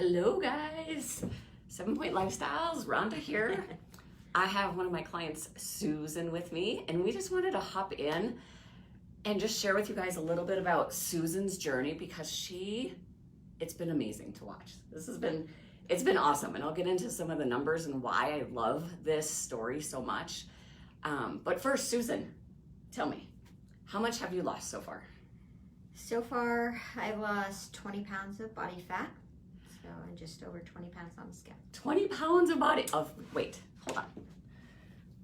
Hello guys, 7-Point Lifestyles, Rhonda here. I have one of my clients, Susan, with me, and we just wanted to hop in and just share with you guys a little bit about Susan's journey because it's been amazing to watch. It's been awesome, and I'll get into some of the numbers and why I love this story so much. But first, Susan, tell me, how much have you lost so far? So far, I've lost 20 pounds of body fat. So I'm just over 20 pounds on the scale. 20 pounds wait, hold on.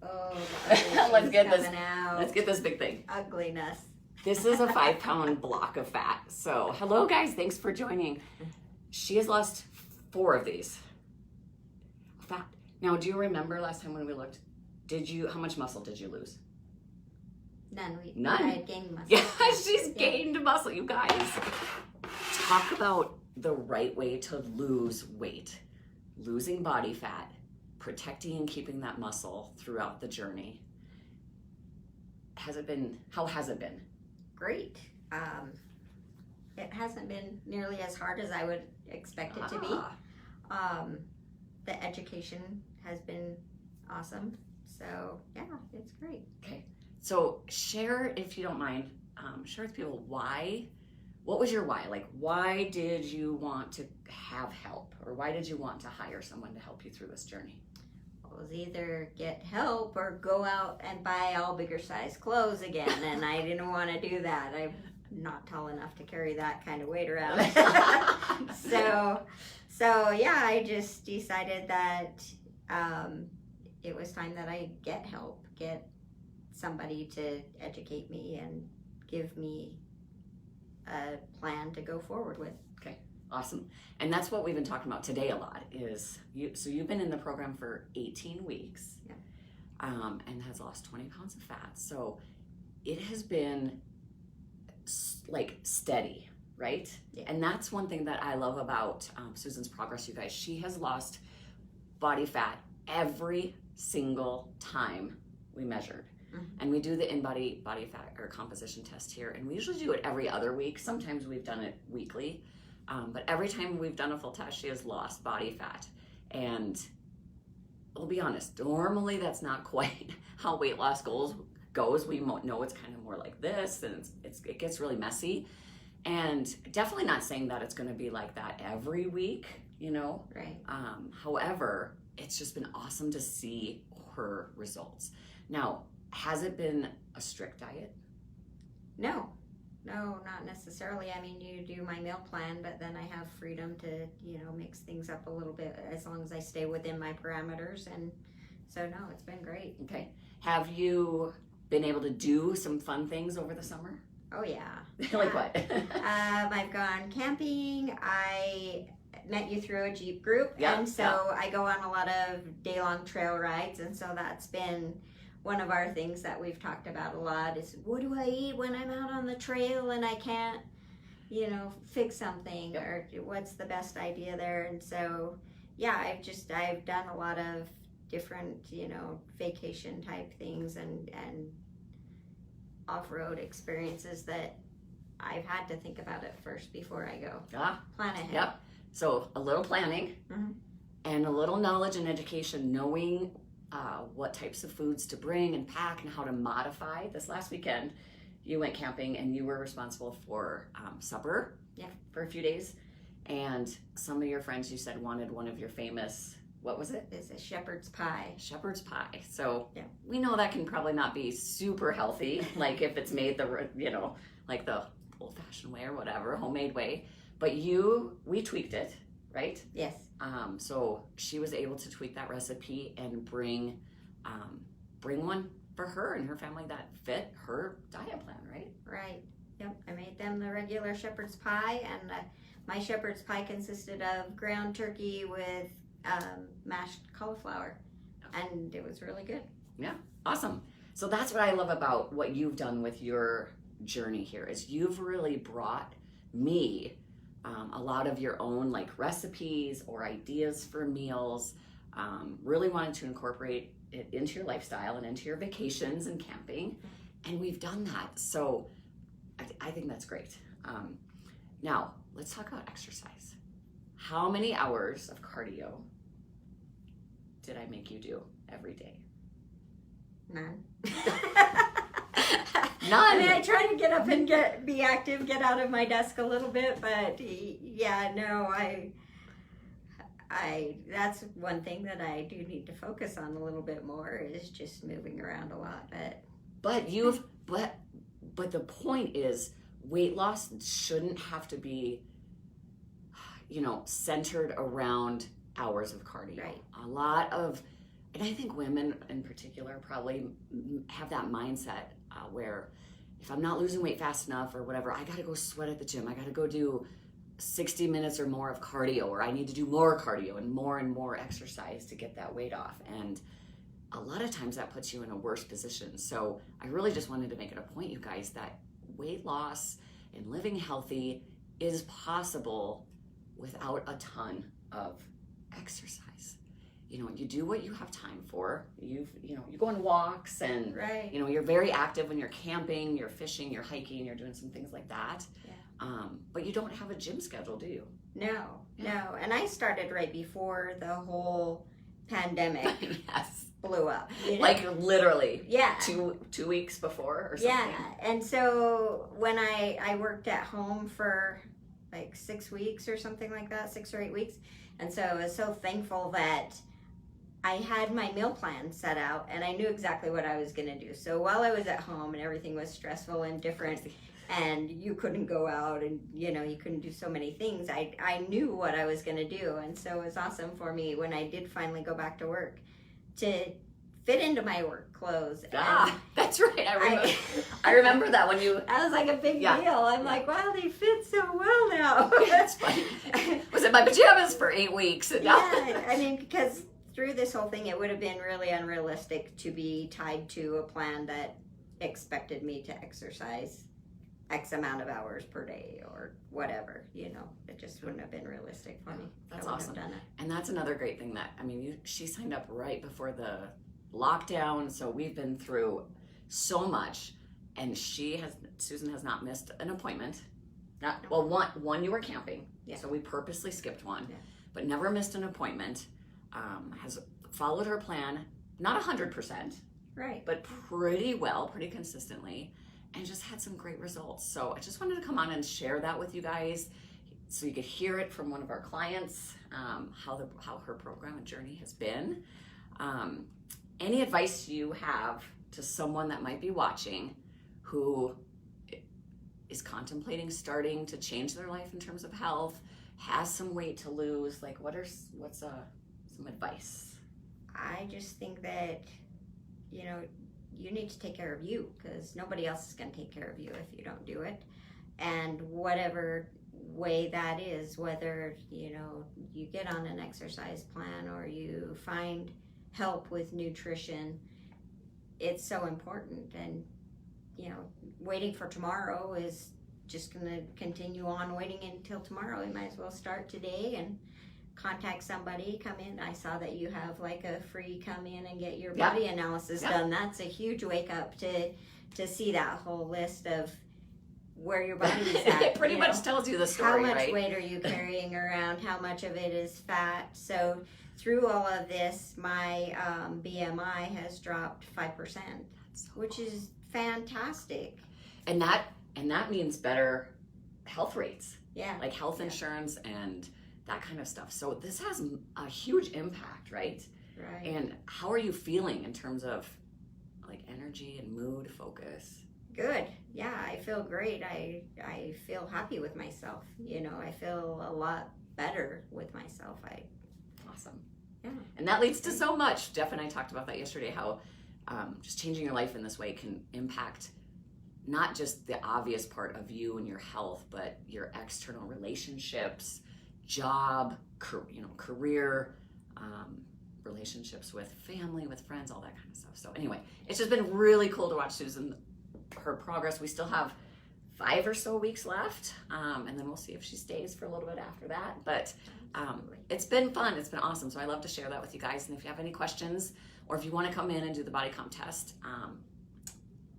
Oh, Let's get Let's get this big thing. Ugliness. This is a 5-pound block of fat. So hello guys, thanks for joining. She has lost 4 of these. Fat. Now, do you remember last time when we looked, how much muscle did you lose? None. None? I had gained muscle. Yeah, she's gained muscle, you guys. Talk about the right way to lose weight. Losing body fat, protecting and keeping that muscle throughout the journey. How has it been? Great. It hasn't been nearly as hard as I would expect it to be. The education has been awesome. So yeah, it's great. Okay. So share, if you don't mind, share with people what was your why? Like, why did you want to have help? Or why did you want to hire someone to help you through this journey? It was either get help or go out and buy all bigger size clothes again. And I didn't want to do that. I'm not tall enough to carry that kind of weight around. So yeah, I just decided that it was time that I get help, get somebody to educate me and give me a plan to go forward with. Okay, awesome. And that's what we've been talking about today a lot is you've been in the program for 18 weeks, yeah. And has lost 20 pounds of fat. So it has been like steady, right? Yeah. And that's one thing that I love about Susan's progress, you guys. She has lost body fat every single time we measured. And we do the in-body body fat or composition test here, and we usually do it every other week. Sometimes we've done it weekly, but every time we've done a full test, she has lost body fat. And I'll be honest, normally that's not quite how weight loss goes. We know it's kind of more like this, and it gets really messy. And definitely not saying that it's going to be like that every week, Right. However, it's just been awesome to see her results. Now, has it been a strict diet? No, not necessarily. I mean, you do my meal plan, but then I have freedom to, mix things up a little bit as long as I stay within my parameters. And so, no, it's been great. Okay. Have you been able to do some fun things over the summer? Oh, yeah. Like what? I've gone camping. I met you through a Jeep group. Yeah, and so I go on a lot of day-long trail rides. And so that's been one of our things that we've talked about a lot is, what do I eat when I'm out on the trail and I can't, fix something? Yep. Or what's the best idea there? And so, yeah, I've done a lot of different, vacation type things and off-road experiences that I've had to think about it first before I go. Plan ahead. Yep. So a little planning and a little knowledge and education, knowing what types of foods to bring and pack and how to modify. This last weekend, you went camping and you were responsible for supper for a few days. And some of your friends, you said, wanted one of your famous, what was it? It's a shepherd's pie. Shepherd's pie. So yeah. We know that can probably not be super healthy, like if it's made like the old-fashioned way or whatever, homemade way. But we tweaked it, right? Yes. So she was able to tweak that recipe and bring one for her and her family that fit her diet plan, right? Right. Yep. I made them the regular shepherd's pie, and my shepherd's pie consisted of ground turkey with mashed cauliflower, and it was really good. Yeah. Awesome. So that's what I love about what you've done with your journey here is you've really brought me a lot of your own recipes or ideas for meals, really wanted to incorporate it into your lifestyle and into your vacations and camping. And we've done that. So I think that's great. Now let's talk about exercise. how many hours of cardio did I make you do every day? None. None. I mean, I try to get up and be active, get out of my desk a little bit, but yeah, no, that's one thing that I do need to focus on a little bit more is just moving around a lot. But the point is, weight loss shouldn't have to be, centered around hours of cardio. Right. A lot of, and I think women in particular probably have that mindset where if I'm not losing weight fast enough or whatever, I got to go sweat at the gym. I got to go do 60 minutes or more of cardio, or I need to do more cardio and more exercise to get that weight off. And a lot of times that puts you in a worse position. So I really just wanted to make it a point, you guys, that weight loss and living healthy is possible without a ton of exercise. You do what you have time for. You go on walks and Right. You're very active when you're camping, you're fishing, you're hiking, you're doing some things like that. Yeah. But you don't have a gym schedule, do you? No. And I started right before the whole pandemic Yes. blew up. Like literally. Yeah. 2 weeks before or something. Yeah. And so when I worked at home for like 6 weeks or something like that, 6 or 8 weeks. And so I was so thankful that I had my meal plan set out and I knew exactly what I was going to do. So while I was at home and everything was stressful and different and you couldn't go out and, you couldn't do so many things, I knew what I was going to do. And so it was awesome for me when I did finally go back to work to fit into my work clothes. That's right. I remember that when you... That was like a big deal. I'm like, wow, they fit so well now. That's funny. Was it my pajamas for 8 weeks? And now... Yeah, I mean, because through this whole thing, it would have been really unrealistic to be tied to a plan that expected me to exercise X amount of hours per day or whatever, it just wouldn't have been realistic for me. That's I wouldn't awesome. have done it. And that's another great thing that, she signed up right before the lockdown, so we've been through so much, and Susan has not missed an appointment. One you were camping, so we purposely skipped one, but never missed an appointment. Has followed her plan, not 100%, right, but pretty well, pretty consistently, and just had some great results. So I just wanted to come on and share that with you guys so you could hear it from one of our clients, how her program and journey has been. Any advice you have to someone that might be watching who is contemplating starting to change their life in terms of health, has some weight to lose, like what's some advice? I just think that, you need to take care of you because nobody else is going to take care of you if you don't do it. And whatever way that is, whether, you get on an exercise plan or you find help with nutrition, it's so important. And, waiting for tomorrow is just going to continue on waiting until tomorrow. You might as well start today and contact somebody, come in. I saw that you have like a free come in and get your body analysis done. That's a huge wake up to see that whole list of where your body is at. It pretty much tells you the story, how much right? weight are you carrying around? How much of it is fat? So through all of this, my BMI has dropped 5%, which is fantastic. And that means better health rates. Yeah. Like health insurance and that kind of stuff. So this has a huge impact, right? Right. And how are you feeling in terms of like energy and mood, focus? Good. Yeah, I feel great. I feel happy with myself. I feel a lot better with myself. Awesome. Yeah. And that leads to so much. Jeff and I talked about that yesterday, how just changing your life in this way can impact not just the obvious part of you and your health, but your external relationships, job, career, relationships with family, with friends, all that kind of stuff. So anyway, it's just been really cool to watch Susan, her progress. We still have 5 or so weeks left, and then we'll see if she stays for a little bit after that. But it's been fun. It's been awesome. So I love to share that with you guys. And if you have any questions, or if you want to come in and do the body comp test,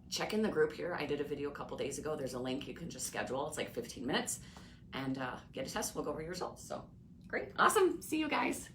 check in the group here. I did a video a couple days ago. There's a link you can just schedule. It's like 15 minutes and get a test. We'll go over your results. So Great. Awesome. See you guys.